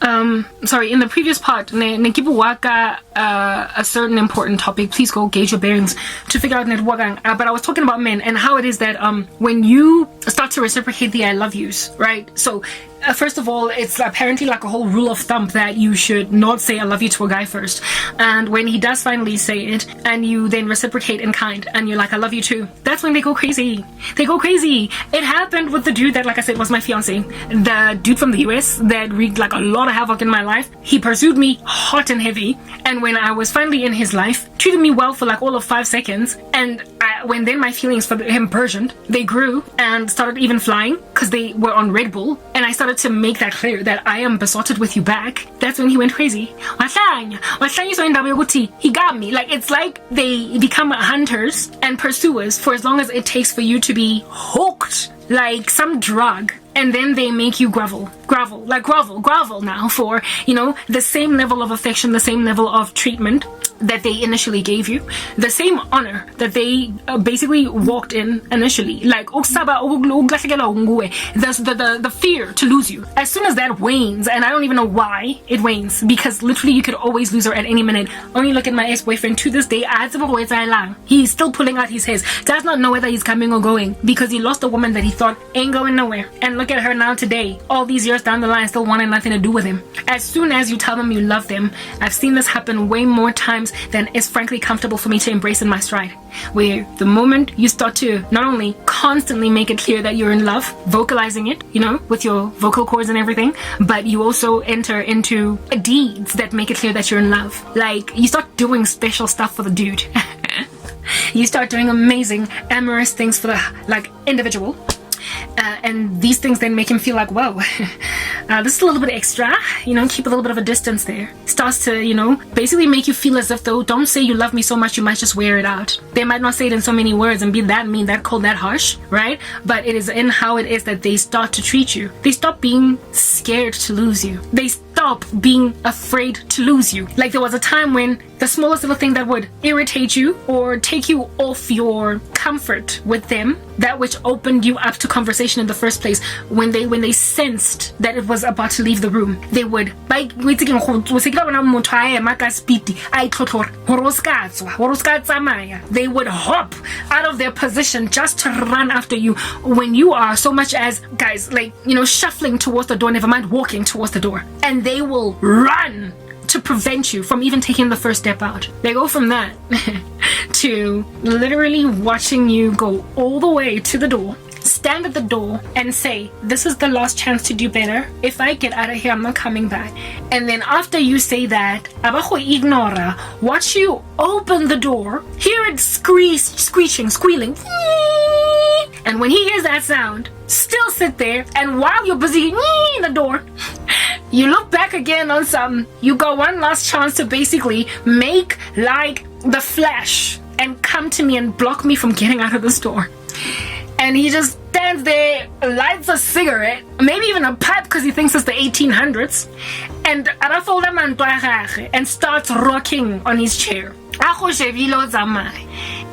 Sorry, in the previous part, a certain important topic. Please go gauge your bearings to figure out but I was talking about men and how it is that when you start to reciprocate the I love yous, right? So first of all, it's apparently like a whole rule of thumb that you should not say I love you to a guy first. And when he does finally say it and you then reciprocate in kind and you're like I love you too, that's when they go crazy. They go crazy. It happened with the dude that, like I said, was my fiance. The dude from the US that wreaked like a lot of havoc in my life. He pursued me hot and heavy, and when I was finally in his life, treated me well for like all of 5 seconds, and when then my feelings for him burgeoned, they grew and started even flying because they were on Red Bull, and I started to make that clear that I am besotted with you back. That's when he went crazy. He got me. Like, it's like they become hunters and pursuers for as long as it takes for you to be hooked like some drug, and then they make you grovel now for, you know, the same level of affection, the same level of treatment that they initially gave you, the same honor that they basically walked in initially. Like the fear to lose you. As soon as that wanes, and I don't even know why it wanes, because literally you could always lose her at any minute. Only look at my ex-boyfriend to this day. He's still pulling out his hairs. Does not know whether he's coming or going because he lost a woman that he thought ain't going nowhere. And look at her now today, all these years down the line, still wanting nothing to do with him. As soon as you tell them you love them, I've seen this happen way more times than is frankly comfortable for me to embrace in my stride. Where the moment you start to not only constantly make it clear that you're in love, vocalizing it, you know, with your vocal cords and everything, but you also enter into deeds that make it clear that you're in love. Like, you start doing special stuff for the dude. You start doing amazing, amorous things for the, like, individual. And these things then make him feel like, whoa, this is a little bit extra, you know, keep a little bit of a distance there. Starts to, you know, basically make you feel as if though, don't say you love me so much, you might just wear it out. They might not say it in so many words and be that mean, that cold, that harsh, right? But it is in how it is that they start to treat you. They stop being scared to lose you. They stop being afraid to lose you. Like, there was a time when the smallest little thing that would irritate you or take you off your comfort with them, that which opened you up to conversation in the first place, when they sensed that it was about to leave the room, they would they would hop out of their position just to run after you when you are so much as, guys, like, you know, shuffling towards the door, never mind walking towards the door, and they will run to prevent you from even taking the first step out. They go from that to literally watching you go all the way to the door, stand at the door and say, this is the last chance to do better. If I get out of here, I'm not coming back. And then after you say that, abajo ignora, watch you open the door, hear it screeching, squealing, and when he hears that sound, still sit there, and while you're busy in the door, you look back again on something. You got one last chance to basically make like the Flash and come to me and block me from getting out of the store. And he just stands there, lights a cigarette, maybe even a pipe because he thinks it's the 1800s, and and starts rocking on his chair.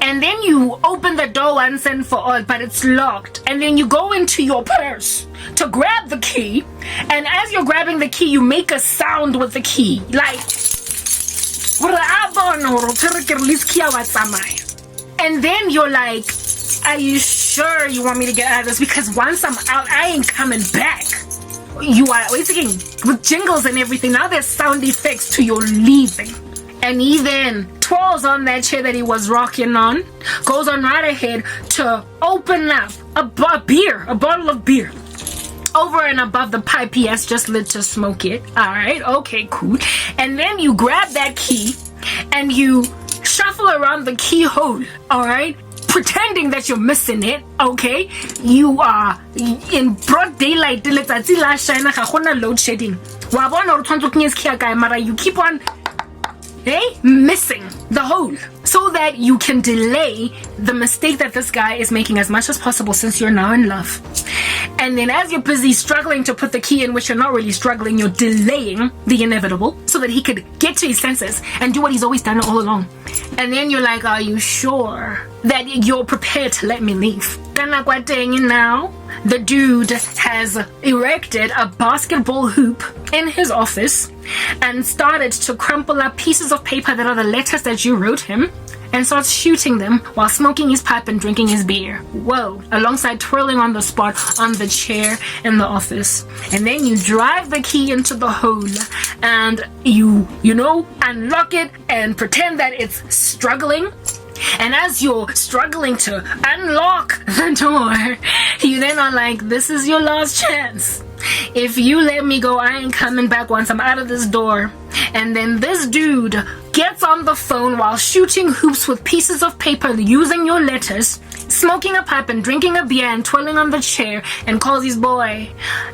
And then you open the door once and for all, but it's locked. And then you go into your purse to grab the key, and as you're grabbing the key, you make a sound with the key, like, and then you're like, are you sure you want me to get out of this? Because once I'm out, I ain't coming back. You are waiting with jingles and everything. Now there's sound effects to your leaving. And he then twirls on that chair that he was rocking on, goes on right ahead to open up a bottle of beer, over and above the pipe he has just lit to smoke it. Alright, okay, cool. And then you grab that key and you shuffle around the keyhole, alright? Pretending that you're missing it, okay? You are in broad daylight. Load shedding. You keep on missing the hole so that you can delay the mistake that this guy is making as much as possible, since you're now in love. And then as you're busy struggling to put the key in, which you're not really struggling, you're delaying the inevitable so that he could get to his senses and do what he's always done all along. And then you're like, are you sure that you're prepared to let me leave? Now, the dude has erected a basketball hoop in his office and started to crumple up pieces of paper that are the letters that you wrote him, and starts shooting them while smoking his pipe and drinking his beer. Whoa. Alongside twirling on the spot on the chair in the office. And then you drive the key into the hole and you unlock it and pretend that it's struggling. And as you're struggling to unlock the door, you then are like, this is your last chance. If you let me go, I ain't coming back once I'm out of this door. And then this dude gets on the phone while shooting hoops with pieces of paper using your letters, smoking a pipe and drinking a beer and twirling on the chair, and calls his boy.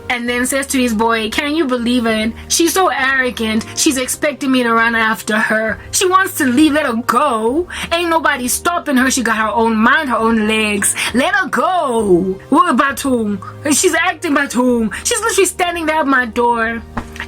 And then says to his boy, can you believe it? She's so arrogant. She's expecting me to run after her. She wants to leave. Let her go. Ain't nobody stopping her. She got her own mind, her own legs. Let her go. What Batum? She's acting Batum. She's literally standing there at my door.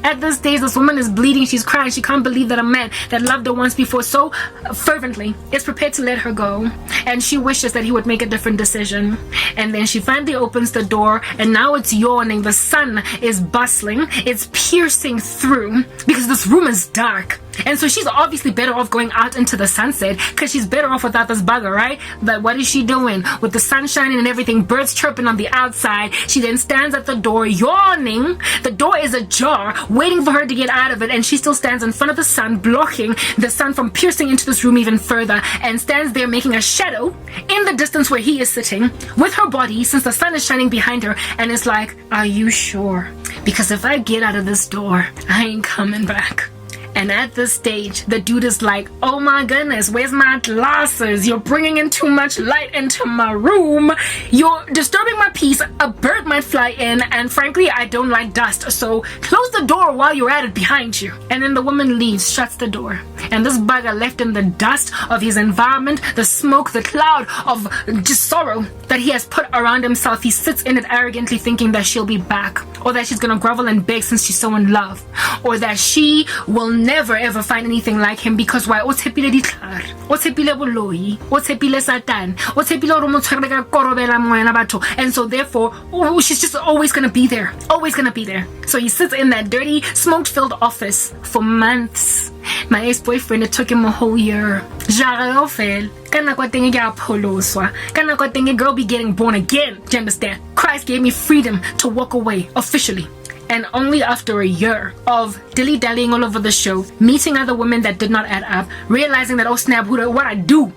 At this stage, this woman is bleeding. She's crying. She can't believe that a man that loved her once before so fervently is prepared to let her go. And she wishes that he would make a different decision. And then she finally opens the door, and now it's yawning. The sun is bustling. It's piercing through because this room is dark. And so she's obviously better off going out into the sunset because she's better off without this bugger, right? But what is she doing? With the sun shining and everything, birds chirping on the outside, she then stands at the door, yawning. The door is ajar, waiting for her to get out of it, and she still stands in front of the sun, blocking the sun from piercing into this room even further, and stands there making a shadow in the distance where he is sitting with her body since the sun is shining behind her, and is like, are you sure? Because if I get out of this door, I ain't coming back. And at this stage, the dude is like, oh my goodness, where's my glasses? You're bringing in too much light into my room. You're disturbing my peace. A bird might fly in. And frankly, I don't like dust. So close the door while you're at it behind you. And then the woman leaves, shuts the door. And this bugger left in the dust of his environment, the smoke, the cloud of just sorrow that he has put around himself. He sits in it arrogantly thinking that she'll be back. Or that she's going to grovel and beg since she's so in love. Or that she will never ever find anything like him because why? O tshepile ditlhare, o tshepile boloi, o tshepile Satan, o tshepile gore mo tshwere ka korobela moena batho. And so therefore, she's just always gonna be there. Always gonna be there. So he sits in that dirty, smoke-filled office for months. My ex-boyfriend, it took him a whole year. Jare fell. Ka nako teng ke a pholoswa. Ka nako teng girl be getting born again. Do you understand? Christ gave me freedom to walk away officially. And only after a year of dilly-dallying all over the show, meeting other women that did not add up, realizing that, oh snap, what I do?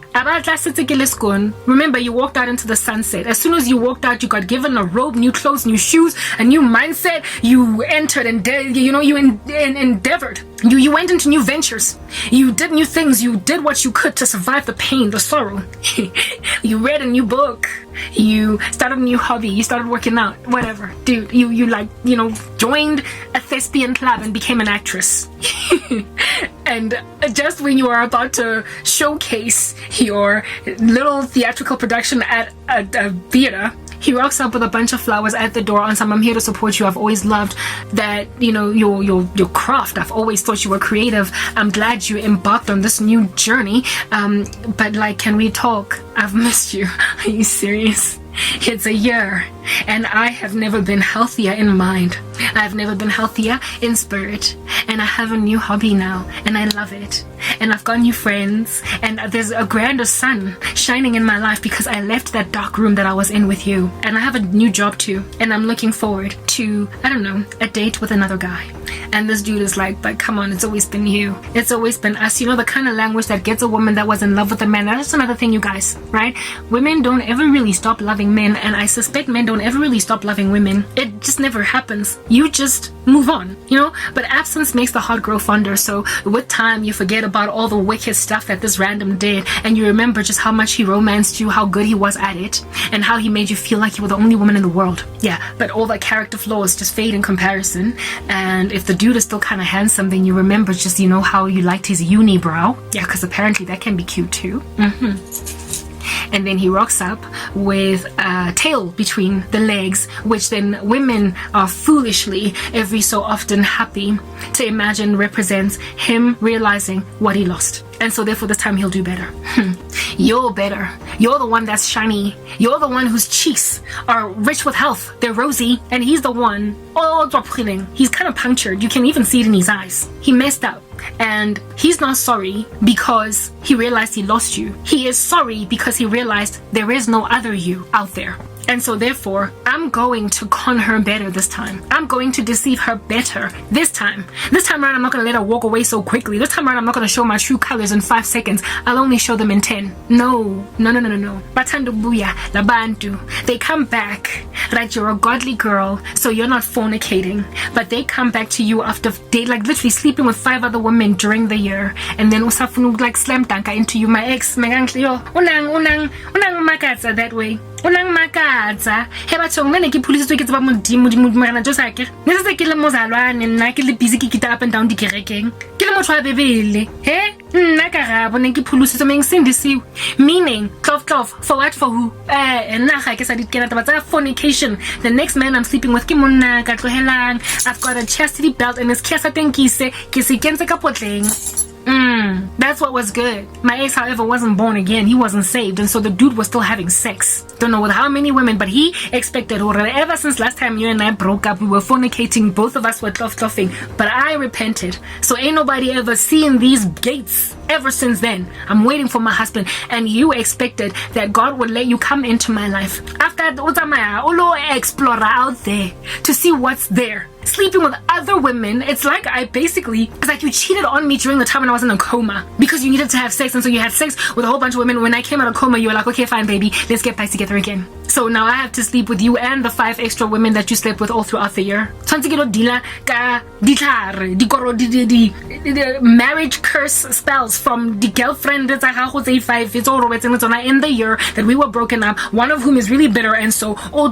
Remember, you walked out into the sunset. As soon as you walked out, you got given a robe, new clothes, new shoes, a new mindset. You entered and you endeavored. You went into new ventures. You did new things. You did what you could to survive the pain, the sorrow. You read a new book. You started a new hobby. You started working out. Whatever. Dude, you joined a thespian club and became an actress. And just when you are about to showcase your little theatrical production at a theater, he rocks up with a bunch of flowers at the door on some, I'm here to support you. I've always loved that, your craft. I've always thought you were creative. I'm glad you embarked on this new journey. But can we talk? I've missed you. Are you serious? It's a year, and I have never been healthier in mind. I've never been healthier in spirit, and I have a new hobby now, and I love it. And I've got new friends, and there's a grander sun shining in my life because I left that dark room that I was in with you. And I have a new job too, and I'm looking forward to, a date with another guy. And this dude is like, but come on, it's always been you. It's always been us. The kind of language that gets a woman that was in love with a man. That's another thing, you guys, right? Women don't ever really stop loving men, and I suspect men don't ever really stop loving women. It just never happens. You just move on, But absence makes the heart grow fonder. So with time, you forget about all the wicked stuff that this random did, and you remember just how much he romanced you, how good he was at it, and how he made you feel like you were the only woman in the world. Yeah, but all the character flaws just fade in comparison. And if the dude is still kind of handsome, then you remember just, how you liked his unibrow. Yeah, because apparently that can be cute too. and then he rocks up with a tail between the legs, which then women are foolishly every so often happy to imagine represents him realizing what he lost. And so therefore this time he'll do better. You're better. You're the one that's shiny. You're the one whose cheeks are rich with health. They're rosy. And he's the one, he's kind of punctured. You can even see it in his eyes. He messed up. And he's not sorry because he realized he lost you. He is sorry because he realized there is no other you out there. And so therefore, I'm going to con her better this time. I'm going to deceive her better this time. This time around, I'm not going to let her walk away so quickly. This time around, I'm not going to show my true colors in 5 seconds. I'll only show them in 10. No. Batando buya, labantu. They come back, right? You're a godly girl, so you're not fornicating. But they come back to you after like literally sleeping with 5 other women during the year. And then usafunu like slam dunker into you. My ex, unang makatsa that way. Unang makatsa he bathong nne ke phulisitswe ke tseba modimo marana jo sake ne se ke le mozalwane nna ke le busy ke kita up and down dikerekeng ke le motho a bebele he nna ka ga bone ke phulisitswe meng sindisiwe meaning clove for what for who nna ga ke sa dikena taba tsa fornication. The next man I'm sleeping with ke monna ka tlohelang. I've got a chastity belt and his kiasa tenkise ke se kentse ka potleng. That's what was good. My ex, however, wasn't born again. He wasn't saved, and so the dude was still having sex. Don't know with how many women, but he expected her. Ever since last time you and I broke up, we were fornicating. Both of us were cloffing. But I repented. So ain't nobody ever seen these gates ever since then. I'm waiting for my husband, and you expected that God would let you come into my life. After that, Olo explorer out there to see what's there. Sleeping with other women, it's like it's like you cheated on me during the time when I was in a coma because you needed to have sex, and so you had sex with a whole bunch of women. When I came out of coma, you were like, okay, fine, baby, let's get back together again. So now I have to sleep with you and the 5 extra women that you slept with all throughout the year. Marriage curse spells from the girlfriend it's 5 it's all in the year that we were broken up, one of whom is really bitter, and so a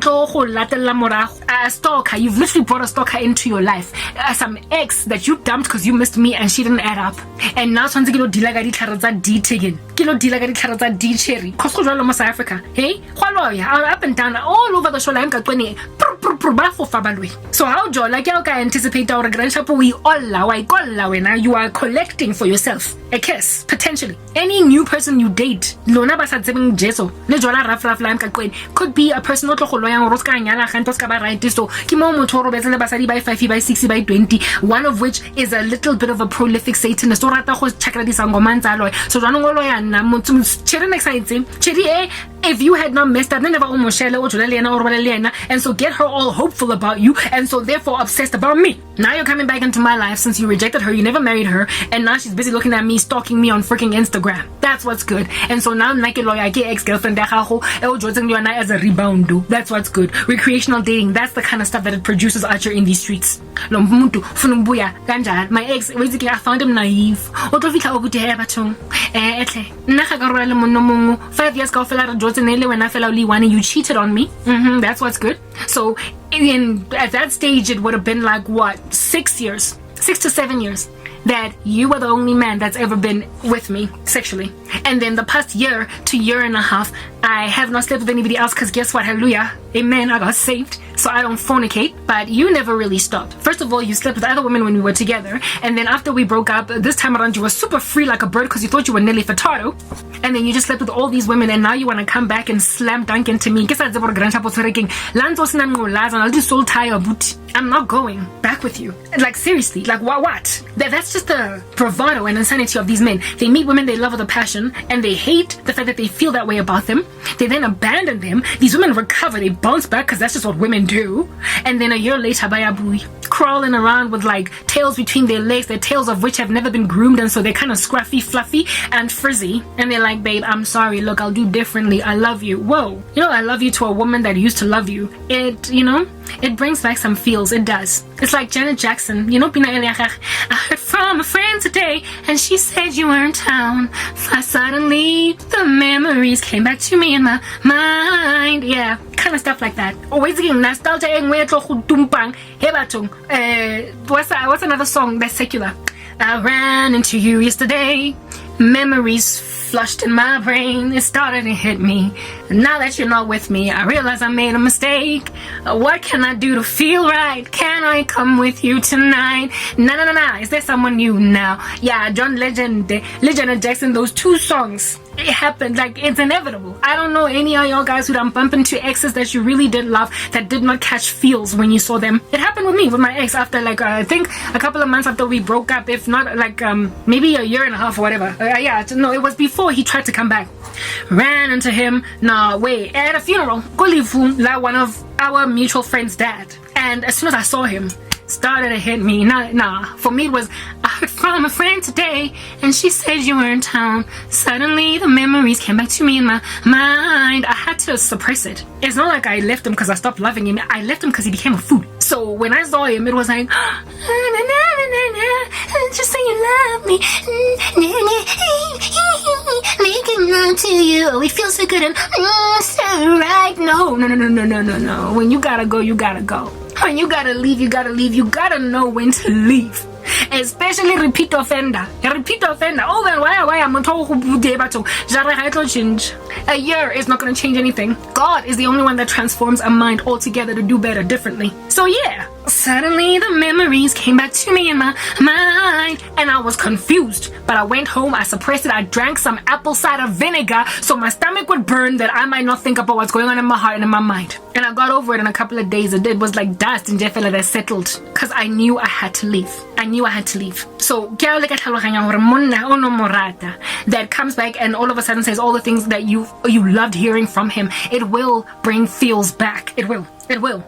stalker. You've literally brought a stalker into your life. Some ex that you dumped because you missed me and she didn't add up, and now tshwantse ke lo deala ka ditlhare tsa D ticket ke lo deala ka ditlhare tsa D cherry cause go jwalo mo South Africa. Hey, khwaloya up and down all over the shoreline ka tswene ba go fa balwe. So how jola ke ka anticipate our grandchild we all now you are collecting for yourself a kiss potentially. Any new person you date lona ba sa tsebeng jeso le jola raf line ka kwene could be a person o tlo go loyang ro ska nyala ga ntse ka ba right. So ke mo motho ro betsele basadi by 5 by 6 by 20, one of which is a little bit of a prolific satanist o rata go chakra di sangoma ntsa loya. So jwanong o loya nna motho chere next time cheri if you had not messed up, then never and so get her all hopeful about you, and so therefore obsessed about me. Now you're coming back into my life since you rejected her, you never married her, and now she's busy looking at me, stalking me on freaking Instagram. That's what's good. And so now like lawyer ex-girlfriend as a rebound. That's what's good. Recreational dating, that's the kind of stuff that it produces out here in these streets. My ex, I found him naive. 5 years ago, when I fell out one, you cheated on me. That's what's good. So at that stage, it would have been like what, 6 to 7 years that you were the only man that's ever been with me sexually. And then the past year to year and a half, I have not slept with anybody else because guess what? Hallelujah. Amen. I got saved. So I don't fornicate. But you never really stopped. First of all, you slept with other women when we were together. And then after we broke up, this time around you were super free like a bird because you thought you were Nelly Furtado. And then you just slept with all these women, and now you want to come back and slam dunk into me. I'm not going back with you. Like seriously, like what? That's just the bravado and insanity of these men. They meet women they love with a passion, and they hate the fact that they feel that way about them. They then abandon them. These women recover, they bounce back because that's just what women do. And then a year later, bayabui, crawling around with like tails between their legs, their tails of which have never been groomed, and so they're kind of scruffy, fluffy, and frizzy. And they're like, babe, I'm sorry, look, I'll do differently, I love you. Whoa, I love you to a woman that used to love you. It brings back some feels, it does. It's like Janet Jackson, Pina Eliachach. I heard from a friend today, and she said you were in town. Suddenly, the memories came back to me in my mind. Yeah, kind of stuff like that. Always again, nostalgia. What's another song that's secular? I ran into you yesterday. Memories flushed in my brain, it started to hit me. Now that you're not with me, I realize I made a mistake. What can I do to feel right? Can I come with you tonight? Nah, is there someone new now? Yeah, John Legend and Jackson, those two songs, it happened, like, it's inevitable. I don't know any of y'all guys who done bump into exes that you really did love that did not catch feels when you saw them. It happened with me, with my ex, after like I think a couple of months after we broke up, if not like maybe a year and a half or whatever. No, it was before he tried to come back. Ran into him, at a funeral, like one of our mutual friends' dad. And as soon as I saw him, started to hit me. For me it was, I heard from a friend today and she said you were in town. Suddenly the memories came back to me in my mind. I had to suppress it. It's not like I left him because I stopped loving him. I left him because he became a fool. So when I saw him, it was like, just say you love me, making love to you, it feels so good and so right. No. When you gotta go, you gotta go. When you gotta leave, you gotta leave. You gotta know when to leave. Especially repeat offender. Oh, then why I'm to change. A year is not gonna change anything. God is the only one that transforms a mind altogether to do better differently. So yeah, suddenly the memories came back to me in my mind and I was confused. But I went home, I suppressed it, I drank some apple cider vinegar so my stomach would burn, that I might not think about what's going on in my heart and in my mind. And I got over it in a couple of days. It was like dust and Jeffela that settled because I knew I had to leave. So that comes back and all of a sudden says all the things that you loved hearing from him. It will bring feels back. It will.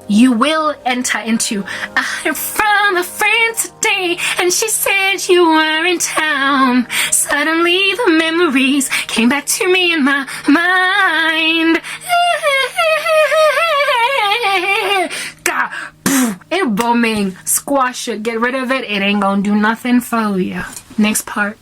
You will enter into, I heard from a friend today and she said you were in town. Suddenly the memories came back to me in my mind. God, it bombing. Squash it. Get rid of it. It ain't gonna do nothing for you. Next part.